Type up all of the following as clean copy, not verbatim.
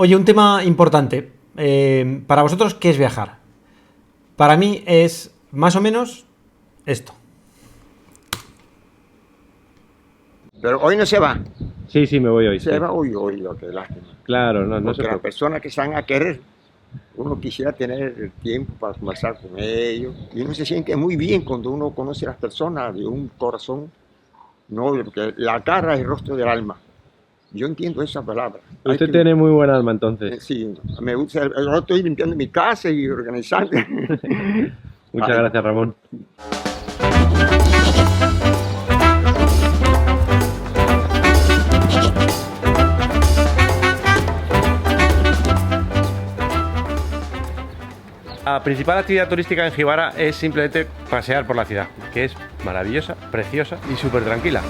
Oye, un tema importante. Para vosotros, ¿qué es viajar? Para mí es más o menos esto. Pero hoy no se va. Sí, sí, me voy hoy. Se Sí. va hoy, lo que lástima. Claro, no se Porque las preocupe. personas que se van a querer, uno quisiera tener el tiempo para conversar con ellos. Y uno se siente muy bien cuando uno conoce a las personas de un corazón noble, porque la cara es el rostro del alma. Yo entiendo esa palabra. Usted tiene muy buen alma entonces. Sí, me gusta. Yo estoy limpiando mi casa y organizando. Muchas gracias, Ramón. La principal actividad turística en Gibara es simplemente pasear por la ciudad, que es maravillosa, preciosa y súper tranquila.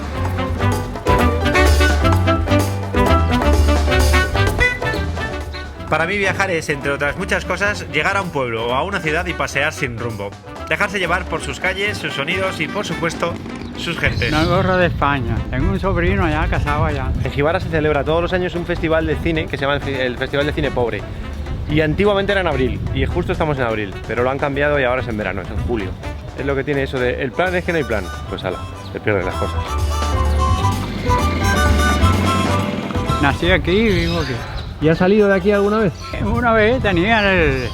Para mí viajar es, entre otras muchas cosas, llegar a un pueblo o a una ciudad y pasear sin rumbo. Dejarse llevar por sus calles, sus sonidos y, por supuesto, sus gentes. No gorro de España. Tengo un sobrino allá, casado allá. En Gibara se celebra todos los años un festival de cine que se llama el Festival de Cine Pobre. Y antiguamente era en abril, y justo estamos en abril, pero lo han cambiado y ahora es en verano, es en julio. Es lo que tiene eso de, el plan es que no hay plan. Pues ala, te pierdes las cosas. Nací aquí y vivo aquí. ¿Y has salido de aquí alguna vez? Una vez tenía el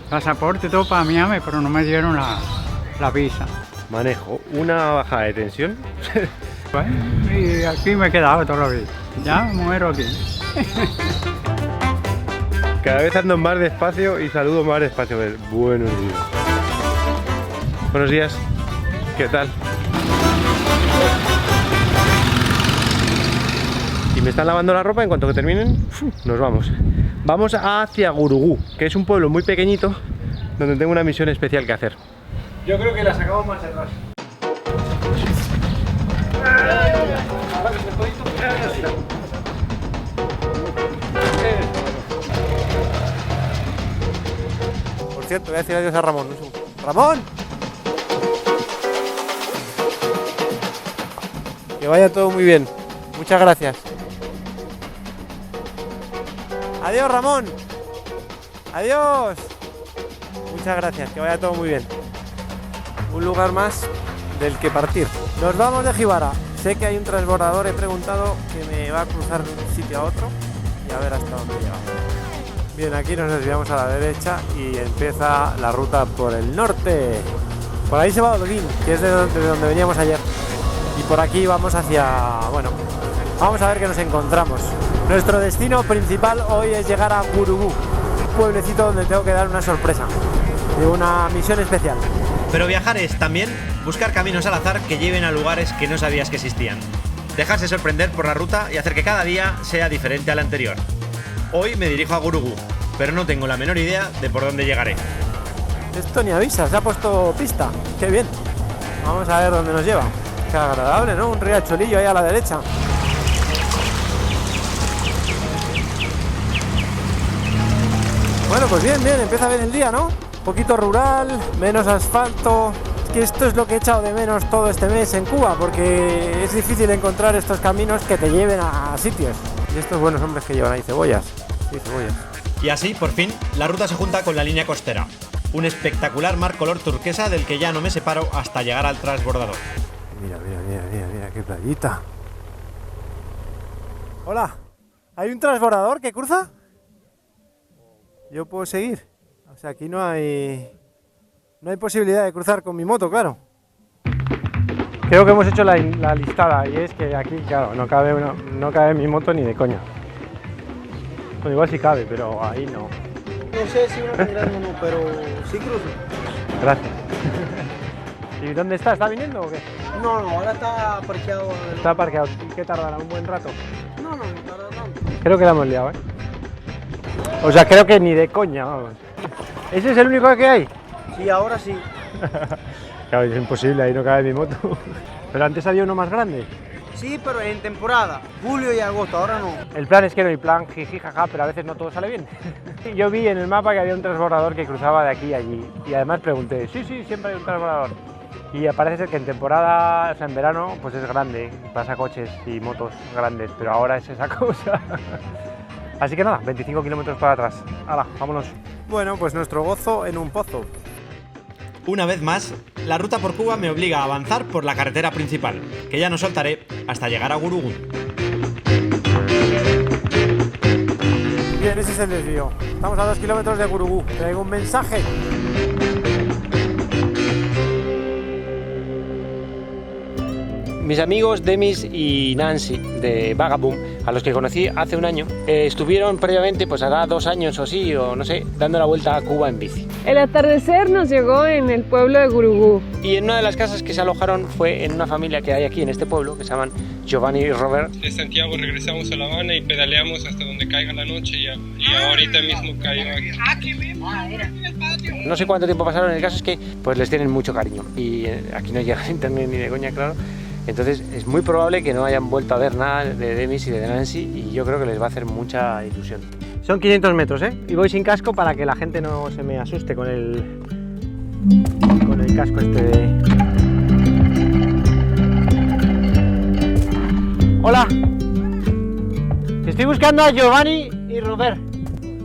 pasaporte todo para Miami, pero no me dieron la visa. Manejo una bajada de tensión. Bueno, y aquí me he quedado toda la vida. Ya muero aquí. Cada vez ando más despacio y saludo más despacio. Buenos días. Buenos días. ¿Qué tal? Y me están lavando la ropa. En cuanto que terminen, nos vamos. Vamos hacia Gurugú, que es un pueblo muy pequeñito donde tengo una misión especial que hacer. Yo creo que la sacamos más atrás. Por cierto, voy a decir adiós a Ramón. ¡Ramón! Que vaya todo muy bien. Muchas gracias. Adiós, Ramón. Adiós. Muchas gracias, que vaya todo muy bien. Un lugar más del que partir. Nos vamos de Gibara. Sé que hay un transbordador, he preguntado que me va a cruzar de un sitio a otro y a ver hasta dónde llegamos. Bien, aquí nos desviamos a la derecha y empieza la ruta por el norte. Por ahí se va Holguín, que es de donde veníamos ayer. Y por aquí vamos hacia... bueno, vamos a ver qué nos encontramos. Nuestro destino principal hoy es llegar a Gurugú, un pueblecito donde tengo que dar una sorpresa de una misión especial. Pero viajar es también buscar caminos al azar que lleven a lugares que no sabías que existían. Dejarse sorprender por la ruta y hacer que cada día sea diferente al anterior. Hoy me dirijo a Gurugú, pero no tengo la menor idea de por dónde llegaré. Esto ni avisa, se ha puesto pista. ¡Qué bien! Vamos a ver dónde nos lleva. Qué agradable, ¿no? Un riachuelillo ahí a la derecha. Bueno, pues bien, empieza bien el día, ¿no? Un poquito rural, menos asfalto. Es que esto es lo que he echado de menos todo este mes en Cuba, porque es difícil encontrar estos caminos que te lleven a sitios. Y estos buenos hombres que llevan ahí cebollas. Sí, cebollas. Y así, por fin, la ruta se junta con la línea costera. Un espectacular mar color turquesa del que ya no me separo hasta llegar al transbordador. Mira, qué playita. Hola, ¿hay un transbordador que cruza? ¿Yo puedo seguir? O sea, aquí no hay posibilidad de cruzar con mi moto, claro. Creo que hemos hecho la listada y es que aquí, claro, no cabe mi moto ni de coña. Bueno, igual sí cabe, pero ahí no. No sé si una tan grande o no, pero sí cruzo. Gracias. ¿Y dónde está? ¿Está viniendo o qué? No, ahora está parqueado. Está parqueado. ¿Y qué tardará? ¿Un buen rato? No tarda tanto. Creo que la hemos liado, ¿eh? O sea, creo que ni de coña, vamos. ¿Ese es el único que hay? Sí, ahora sí. Claro, es imposible, ahí no cabe mi moto. Pero antes había uno más grande. Sí, pero en temporada, julio y agosto, ahora no. El plan es que no hay plan, jiji, jaja, pero a veces no todo sale bien. Yo vi en el mapa que había un transbordador que cruzaba de aquí a allí. Y además pregunté, sí, siempre hay un transbordador. Y parece ser que en temporada, o sea, en verano, pues es grande, pasa coches y motos grandes, pero ahora es esa cosa. Así que nada, 25 kilómetros para atrás. ¡Hala, vámonos! Bueno, pues nuestro gozo en un pozo. Una vez más, la ruta por Cuba me obliga a avanzar por la carretera principal, que ya no soltaré hasta llegar a Gurugú. Bien, ese es el desvío. Estamos a 2 kilómetros de Gurugú. Traigo un mensaje. Mis amigos Demis y Nancy de Vagaboom, a los que conocí hace un año, estuvieron previamente, pues hará 2 años o sí, o no sé, dando la vuelta a Cuba en bici. El atardecer nos llegó en el pueblo de Gurugú. Y en una de las casas que se alojaron fue en una familia que hay aquí en este pueblo, que se llaman Giovanni y Robert. De Santiago regresamos a La Habana y pedaleamos hasta donde caiga la noche y ahorita mismo cayó aquí. No sé cuánto tiempo pasaron, el caso es que pues les tienen mucho cariño y aquí no llega internet ni de coña, claro. Entonces es muy probable que no hayan vuelto a ver nada de Demis y de Nancy y yo creo que les va a hacer mucha ilusión. Son 500 metros, ¿eh? Y voy sin casco para que la gente no se me asuste con el casco este de... ¡Hola! Estoy buscando a Giovanni y Robert.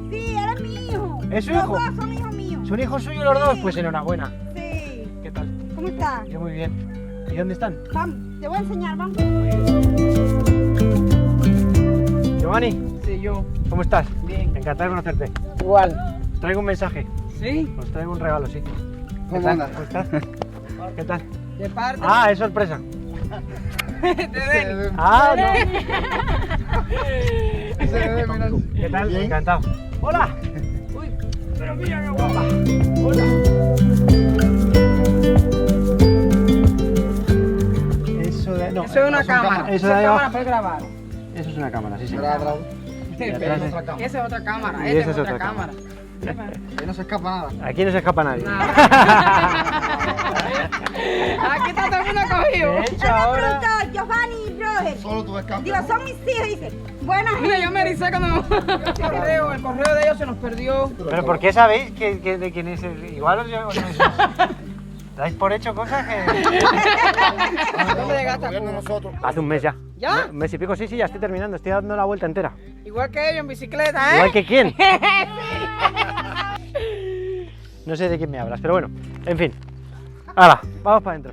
Sí, eres mi hijo. ¿Es su Los hijo? dos son hijos míos. ¿Son hijos suyos los dos? Pues enhorabuena. Sí. ¿Qué tal? ¿Cómo estás? Yo muy bien. ¿Y dónde están? Vamos, te voy a enseñar, vamos. Giovanni, Sí, yo. ¿cómo estás? Bien. Encantado de conocerte. Igual. Os traigo un mensaje. ¿Sí? Os traigo un regalo, sí. ¿Cómo andas? ¿Cómo estás? ¿Qué tal? De parte. Ah, es sorpresa. de Denis. Ah, no. Ese bebé, mira. ¿Qué tal? Encantado. Hola. Uy, pero mira qué guapa. Hola. Eso de... No, Eso es una cámara. Eso Esa de ahí cámara abajo. para grabar. Eso es una cámara, sí, sí. Esa Atrás es otra cámara. Y Esa es otra cámara. cámara. Ahí no se escapa nada. Aquí no se escapa nadie. Aquí está todo el mundo cogido. De hecho, ahora... Giovanni y Roger. Solo tú escapas. Digo, son mis hijos, dice. Buenas Mira, yo me ericé cuando el correo de ellos se nos perdió. Pero ¿por qué sabéis que de quién es el...? Igual os dais por hecho cosas que... ¿Dónde llegaste a Cuba? Hace un mes ya. ¿Ya? Un mes y pico, sí, ya estoy terminando, estoy dando la vuelta entera. Igual que ellos en bicicleta, ¿eh? ¿Igual que quién? No sé de quién me hablas, pero bueno, en fin. Hala, vamos para adentro.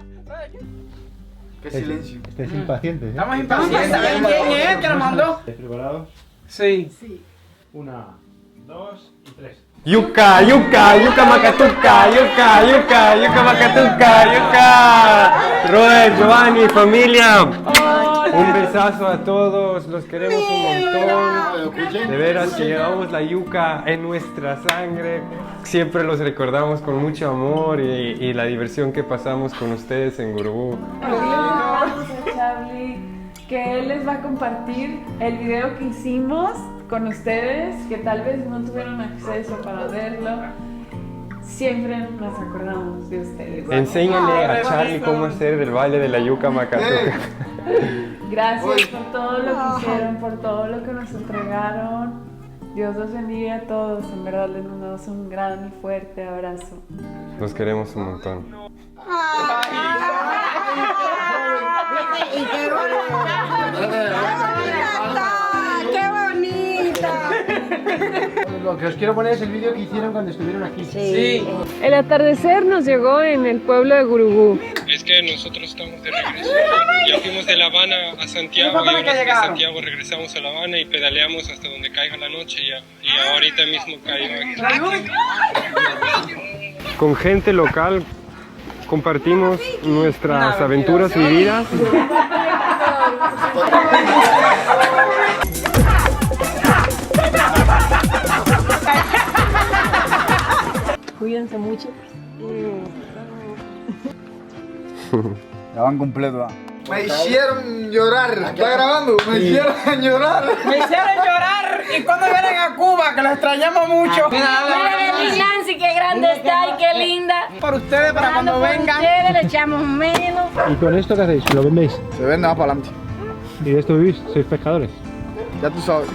Qué silencio. Estés impacientes, ¿eh? Estamos impacientes. ¿Quién es? ¿Quién lo mandó? ¿Preparados? Sí. 1, 2 y 3. Yuca, yuca, yuca macatuca, yuca, yuca, yuca macatuca, yuca. Robert, Giovanni, familia. Un besazo a todos, los queremos un montón. De veras que llevamos la yuca en nuestra sangre. Siempre los recordamos con mucho amor y la diversión que pasamos con ustedes en Gurugú. Vamos a Charlie, que él les va a compartir el video que hicimos con ustedes, que tal vez no tuvieron acceso para verlo. Siempre nos acordamos de ustedes. Enséñale a Charlie cómo hacer el baile de la yuca macatuca. Gracias por todo lo que hicieron, por todo lo que nos entregaron. Dios los bendiga a todos. En verdad les mandamos un gran y fuerte abrazo. Los queremos un montón. ¡Qué bonita! Lo que os quiero poner es el vídeo que hicieron cuando estuvieron aquí. Sí. El atardecer nos llegó en el pueblo de Gurugú. Es que nosotros estamos de regreso. Ya fuimos de La Habana a Santiago y ¿Cómo fue ahora que de llegaron? Santiago regresamos a La Habana y pedaleamos hasta donde caiga la noche y ahorita mismo cayó aquí. Con gente local compartimos nuestras aventuras vividas. Cuídense mucho. Ya van completo. Me hicieron llorar. ¿Está grabando? Me hicieron llorar. Me hicieron llorar. ¿Y cuando vienen a Cuba? Que lo extrañamos mucho. Nancy, qué grande está y qué linda. Por ustedes, para cuando vengan. Ustedes le echamos menos. ¿Y con esto qué hacéis? ¿Lo vendéis? Se vende más para adelante. ¿Y de esto vivís? ¿Sois pescadores? Ya tú sabes.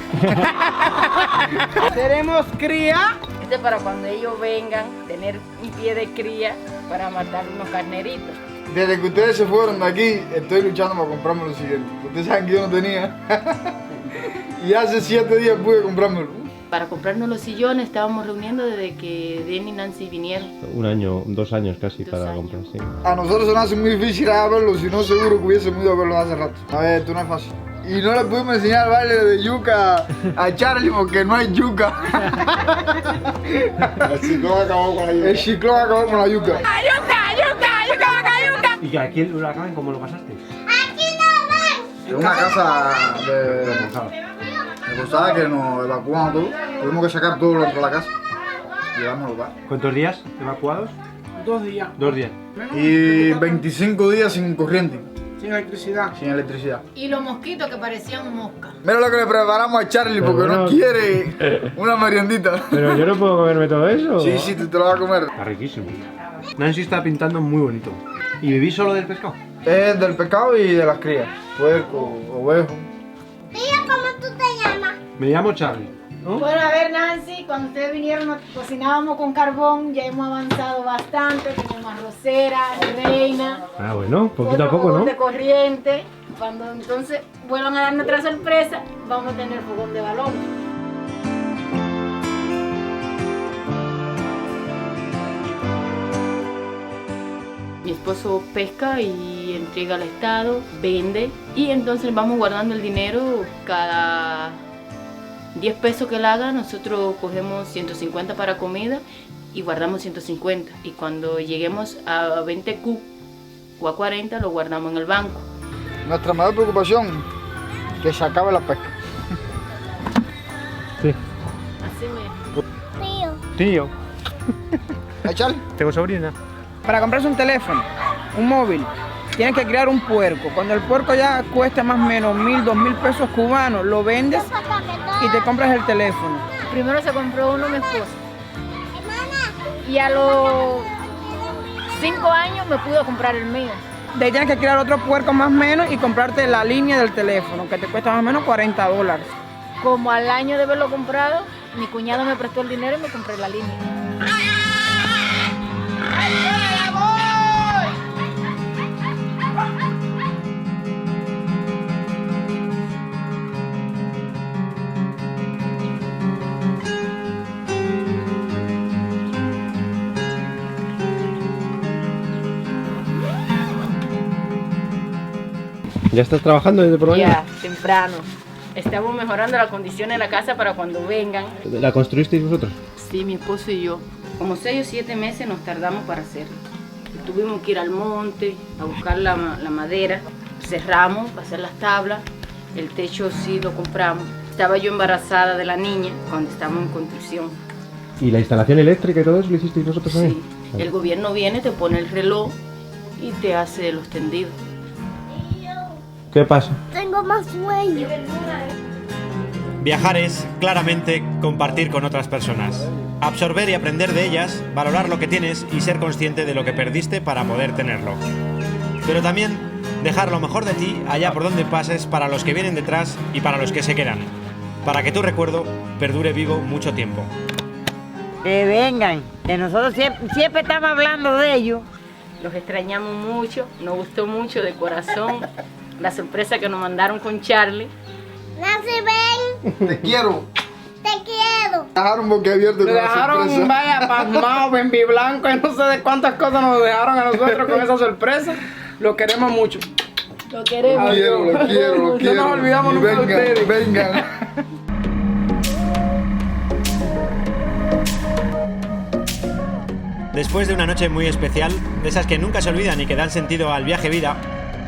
Tenemos cría. Este es para cuando ellos vengan, tener un pie de cría para matar unos carneritos. Desde que ustedes se fueron de aquí, estoy luchando para comprarme lo siguiente. Ustedes saben que yo no tenía. Y hace 7 días pude comprármelo. Para comprarnos los sillones estábamos reuniendo desde que Den y Nancy vinieron. 1 año, 2 años casi para comprar, sí. A nosotros se nos hace muy difícil a verlo, si no seguro que hubiésemos ido a verlo hace rato. A ver, esto no es fácil. Y no le pudimos enseñar el baile de yuca a Charlie porque no hay yuca. El ciclón acabó con la yuca. El ciclón acabó con la yuca. ¿Y que aquí el huracán cómo lo pasaste? En una casa de posada que nos evacuamos todo. Tuvimos que sacar todo dentro de la casa. Llegamos al lugar. ¿Cuántos días evacuados? 2 días. 2 días. Y 25 días sin corriente. Sin electricidad. Sin electricidad. Y los mosquitos que parecían moscas. Mira lo que le preparamos a Charlie porque Pero no bueno. quiere una meriendita. Pero yo no puedo comerme todo eso. Sí, sí, te lo vas a comer. Está riquísimo. Nancy está pintando muy bonito. ¿Y vivís solo del pescado? Es del pescado y de las crías. Puerco, ovejo. Tía, ¿cómo tú te llamas? Me llamo Charlie. ¿No? Bueno, a ver, Nancy, cuando ustedes vinieron cocinábamos con carbón, ya hemos avanzado bastante, tenemos arrocera, reina, Ah, bueno, poquito a otro poco, fogón ¿no? de corriente. Cuando entonces vuelvan a darnos otra sorpresa, vamos a tener fogón de balón. Mi esposo pesca y entrega al Estado, vende y entonces vamos guardando el dinero. Cada 10 pesos que él haga, nosotros cogemos 150 para comida y guardamos 150. Y cuando lleguemos a 20 cub o a 40 lo guardamos en el banco. Nuestra mayor preocupación que se acabe la pesca. Sí. Así me... Tío. Charlie. Tengo sobrina. Para comprarse un teléfono, un móvil, tienes que criar un puerco. Cuando el puerco ya cuesta más o menos 1.000, 2.000 pesos cubanos, lo vendes y te compras el teléfono. Primero se compró uno mi esposo. Y a los 5 años me pudo comprar el mío. De ahí tienes que criar otro puerco más o menos y comprarte la línea del teléfono, que te cuesta más o menos $40. Como al año de haberlo comprado, mi cuñado me prestó el dinero y me compré la línea. ¿Ya estás trabajando desde por mañana? Ya, temprano. Estamos mejorando la condición de la casa para cuando vengan. ¿La construisteis vosotros? Sí, mi esposo y yo. Como 6 o 7 meses nos tardamos para hacerlo. Tuvimos que ir al monte a buscar la madera. Cerramos para hacer las tablas. El techo sí lo compramos. Estaba yo embarazada de la niña cuando estábamos en construcción. ¿Y la instalación eléctrica y todo eso lo hicisteis vosotros también? Sí. El gobierno viene, te pone el reloj y te hace los tendidos. ¿Qué pasa? Tengo más sueño. Viajar es, claramente, compartir con otras personas. Absorber y aprender de ellas, valorar lo que tienes y ser consciente de lo que perdiste para poder tenerlo. Pero también dejar lo mejor de ti allá por donde pases para los que vienen detrás y para los que se quedan. Para que tu recuerdo perdure vivo mucho tiempo. Que vengan, que nosotros siempre estamos hablando de ellos. Los extrañamos mucho, nos gustó mucho de corazón la sorpresa que nos mandaron con Charlie. Nancy, ven. Te quiero. Te quiero. Dejaron boquiabierto con Me la dejaron, sorpresa. vaya, pasmado, Bambi Blanco, y no sé de cuántas cosas nos dejaron a nosotros con esa sorpresa. Lo queremos mucho. Lo queremos. Lo quiero, lo quiero, lo quiero. No nos olvidamos Y nunca de vengan, ustedes. vengan. Después de una noche muy especial, de esas que nunca se olvidan y que dan sentido al viaje vida,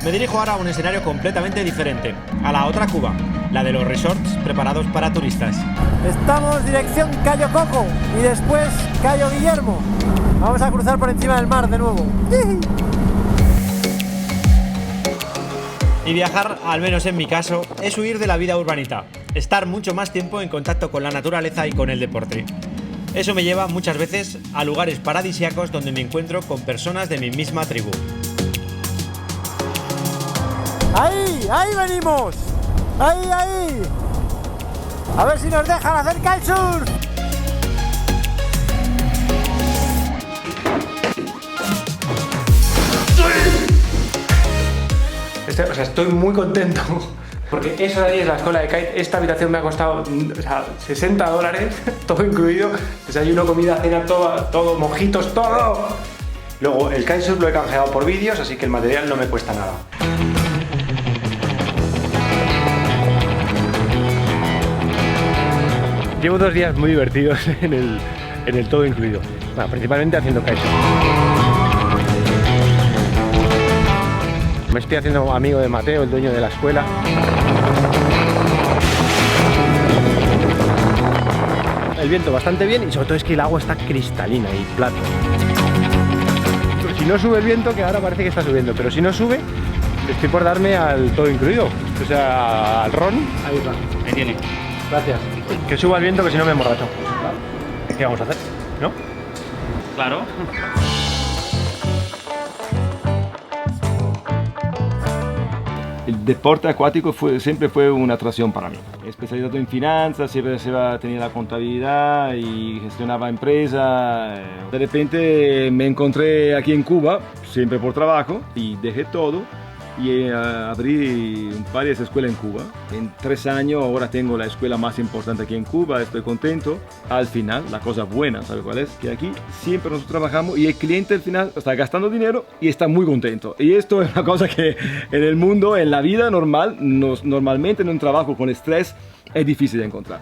me dirijo ahora a un escenario completamente diferente, a la otra Cuba, la de los resorts preparados para turistas. Estamos dirección Cayo Coco y después Cayo Guillermo. Vamos a cruzar por encima del mar de nuevo. Y viajar, al menos en mi caso, es huir de la vida urbanita, estar mucho más tiempo en contacto con la naturaleza y con el deporte. Eso me lleva muchas veces a lugares paradisíacos donde me encuentro con personas de mi misma tribu. ¡Ahí! ¡Ahí venimos! ¡Ahí, ahí! A ver si nos dejan hacer kitesurf. Estoy muy contento Porque eso de ahí es la escuela de kite. Esta habitación me ha costado $60, todo incluido. Desayuno, comida, cena, todo, mojitos, todo. Luego el kitesurf lo he canjeado por vídeos, así que el material no me cuesta nada. Llevo 2 días muy divertidos en el todo incluido. Bueno, principalmente haciendo kitesurf. Me estoy haciendo amigo de Mateo, el dueño de la escuela. El viento bastante bien y sobre todo es que el agua está cristalina y plata. Si no sube el viento, que ahora parece que está subiendo, pero si no sube, estoy por darme al todo incluido. O sea, al ron. Ahí va. Ahí tiene. Gracias. Que suba el viento, que si no me emborracho. ¿Qué vamos a hacer? ¿No? Claro. El deporte acuático siempre fue una atracción para mí. Especializado en finanzas, siempre tenía la contabilidad y gestionaba empresas. De repente me encontré aquí en Cuba, siempre por trabajo, y dejé todo y abrí un par de escuelas en Cuba. En 3 años ahora tengo la escuela más importante aquí en Cuba, estoy contento. Al final, la cosa buena, ¿sabes cuál es? Que aquí siempre nosotros trabajamos y el cliente al final está gastando dinero y está muy contento. Y esto es una cosa que en el mundo, en la vida normal, normalmente en un trabajo con estrés es difícil de encontrar.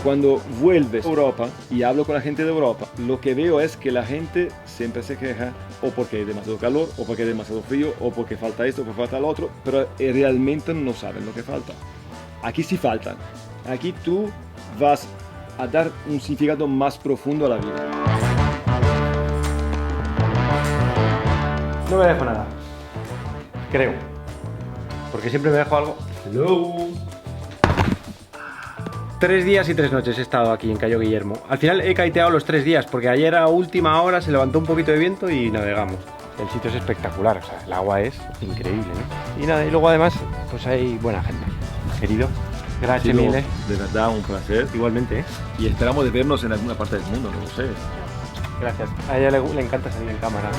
Cuando vuelves a Europa y hablo con la gente de Europa, lo que veo es que la gente siempre se queja o porque hay demasiado calor, o porque hay demasiado frío, o porque falta esto, o porque falta lo otro, pero realmente no saben lo que falta. Aquí sí faltan. Aquí tú vas a dar un significado más profundo a la vida. No me dejo nada. Creo. Porque siempre me dejo algo. Hello. 3 días y 3 noches he estado aquí en Cayo Guillermo. Al final he kiteado los 3 días porque ayer a última hora se levantó un poquito de viento y navegamos. El sitio es espectacular, o sea, el agua es increíble, ¿no? Y nada, y luego además pues hay buena gente. Querido, gracias mil. De verdad, un placer. Igualmente, ¿eh? Y esperamos de vernos en alguna parte del mundo, no lo sé. Gracias. A ella le encanta salir en cámara.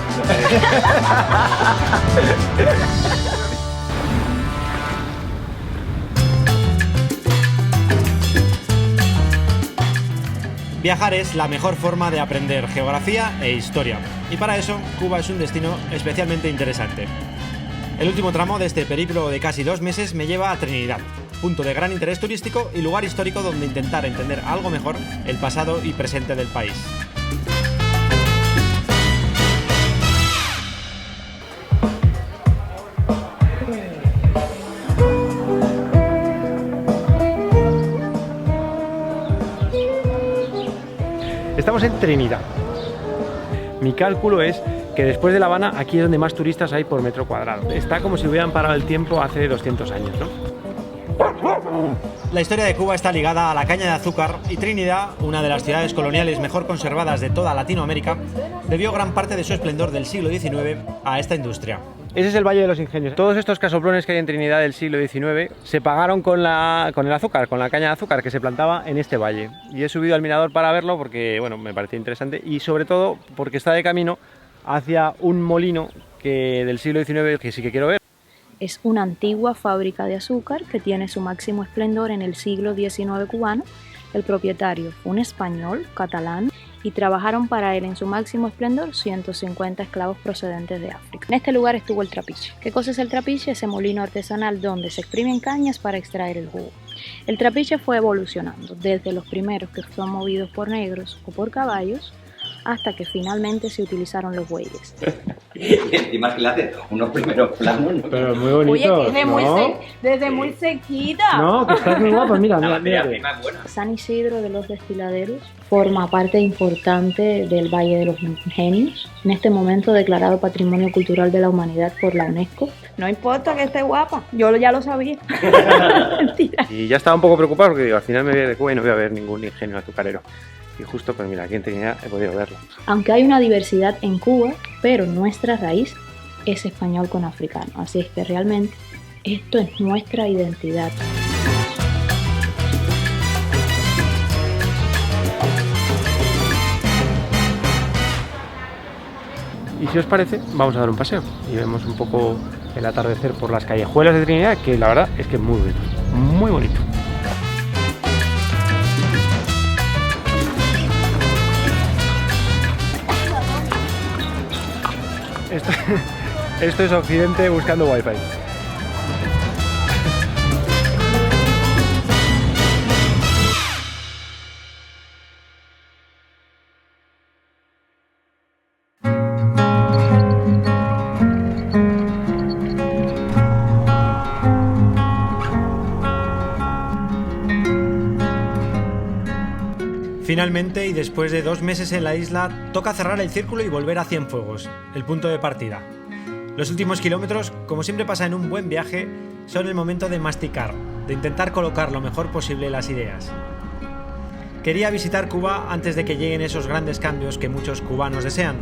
Viajar es la mejor forma de aprender geografía e historia, y para eso Cuba es un destino especialmente interesante. El último tramo de este periplo de casi 2 meses me lleva a Trinidad, punto de gran interés turístico y lugar histórico donde intentar entender algo mejor el pasado y presente del país. Estamos en Trinidad. Mi cálculo es que después de La Habana, aquí es donde más turistas hay por metro cuadrado. Está como si hubieran parado el tiempo hace 200 años, ¿no? La historia de Cuba está ligada a la caña de azúcar y Trinidad, una de las ciudades coloniales mejor conservadas de toda Latinoamérica, debió gran parte de su esplendor del siglo XIX a esta industria. Ese es el Valle de los Ingenios. Todos estos casoplones que hay en Trinidad del siglo XIX se pagaron con el azúcar, con la caña de azúcar que se plantaba en este valle. Y he subido al mirador para verlo porque, bueno, me parecía interesante y sobre todo porque está de camino hacia un molino del siglo XIX que sí que quiero ver. Es una antigua fábrica de azúcar que tiene su máximo esplendor en el siglo XIX cubano. El propietario fue un español, catalán, y trabajaron para él en su máximo esplendor 150 esclavos procedentes de África. En este lugar estuvo el trapiche. ¿Qué cosa es el trapiche? Ese molino artesanal donde se exprimen cañas para extraer el jugo. El trapiche fue evolucionando desde los primeros que son movidos por negros o por caballos hasta que finalmente se utilizaron los bueyes. Encima que le hace unos primeros planos, ¿no? Pero muy bonito. Oye, que desde muy sequita. No, que estás muy guapa, mira. San Isidro de los Destiladeros forma parte importante del Valle de los Ingenios, en este momento declarado Patrimonio Cultural de la Humanidad por la UNESCO. No importa que esté guapa, yo ya lo sabía. Mentira. Y ya estaba un poco preocupado porque digo, al final me voy de Cuba y no voy a ver ningún ingenio azucarero. Y justo, pues mira, aquí en Trinidad he podido verlo. Aunque hay una diversidad en Cuba, pero nuestra raíz es español con africano. Así es que realmente esto es nuestra identidad. y si os parece vamos a dar un paseo y vemos un poco el atardecer por las callejuelas de Trinidad, que la verdad es que es muy bonito, muy bonito. Esto es Occidente buscando Wi-Fi. Finalmente, y después de 2 meses en la isla, toca cerrar el círculo y volver a Cienfuegos, el punto de partida. Los últimos kilómetros, como siempre pasa en un buen viaje, son el momento de masticar, de intentar colocar lo mejor posible las ideas. Quería visitar Cuba antes de que lleguen esos grandes cambios que muchos cubanos desean,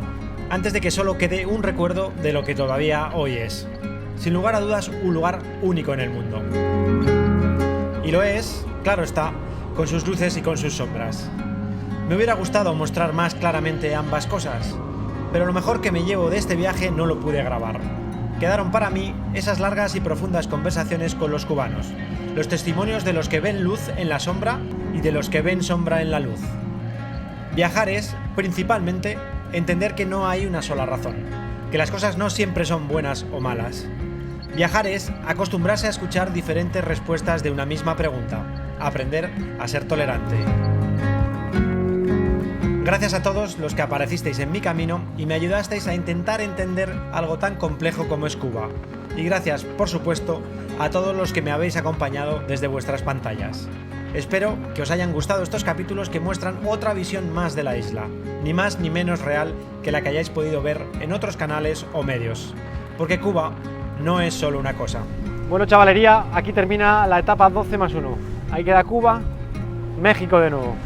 antes de que solo quede un recuerdo de lo que todavía hoy es. Sin lugar a dudas, un lugar único en el mundo. Y lo es, claro está, con sus luces y con sus sombras. Me hubiera gustado mostrar más claramente ambas cosas, pero lo mejor que me llevo de este viaje no lo pude grabar. Quedaron para mí esas largas y profundas conversaciones con los cubanos, los testimonios de los que ven luz en la sombra y de los que ven sombra en la luz. Viajar es, principalmente, entender que no hay una sola razón, que las cosas no siempre son buenas o malas. Viajar es acostumbrarse a escuchar diferentes respuestas de una misma pregunta, aprender a ser tolerante. Gracias a todos los que aparecisteis en mi camino y me ayudasteis a intentar entender algo tan complejo como es Cuba. Y gracias, por supuesto, a todos los que me habéis acompañado desde vuestras pantallas. Espero que os hayan gustado estos capítulos que muestran otra visión más de la isla, ni más ni menos real que la que hayáis podido ver en otros canales o medios. Porque Cuba no es solo una cosa. Bueno, chavalería, aquí termina la etapa 12+1. Ahí queda Cuba, México de nuevo.